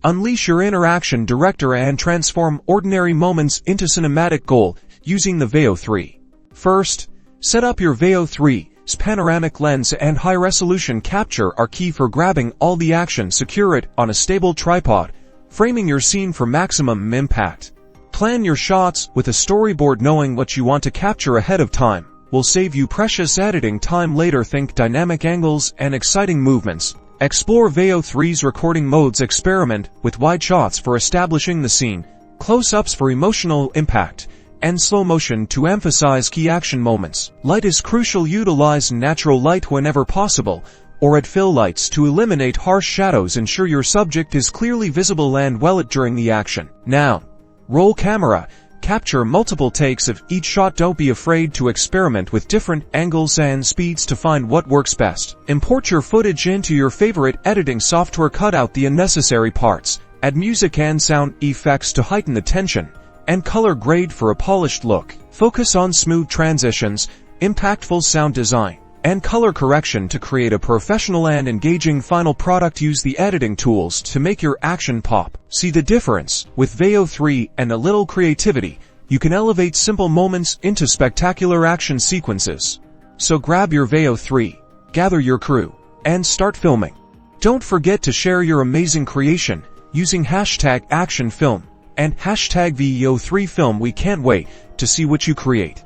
Unleash your interaction director and transform ordinary moments into cinematic gold using the Veo 3. First, set up your Veo 3's panoramic lens and high-resolution capture are key for grabbing all the action. Secure it on a stable tripod, framing your scene for maximum impact. Plan your shots with a storyboard. Knowing what you want to capture ahead of time will save you precious editing time later. Think dynamic angles and exciting movements. Explore Veo 3's recording modes. Experiment with wide shots for establishing the scene, close-ups for emotional impact, and slow motion to emphasize key action moments. Light is crucial. Utilize natural light whenever possible, or add fill lights to eliminate harsh shadows. Ensure your subject is clearly visible and well lit during the action. Now, roll camera. Capture multiple takes of each shot. Don't be afraid to experiment with different angles and speeds to find what works best. Import your footage into your favorite editing software. Cut out the unnecessary parts. Add music and sound effects to heighten the tension, and color grade for a polished look. Focus on smooth transitions, impactful sound design, and color correction to create a professional and engaging final product. Use the editing tools to make your action pop. See the difference? With Veo 3 and a little creativity, you can elevate simple moments into spectacular action sequences. So grab your Veo 3, gather your crew, and start filming. Don't forget to share your amazing creation using #ActionFilm and #Veo3Film. We can't wait to see what you create.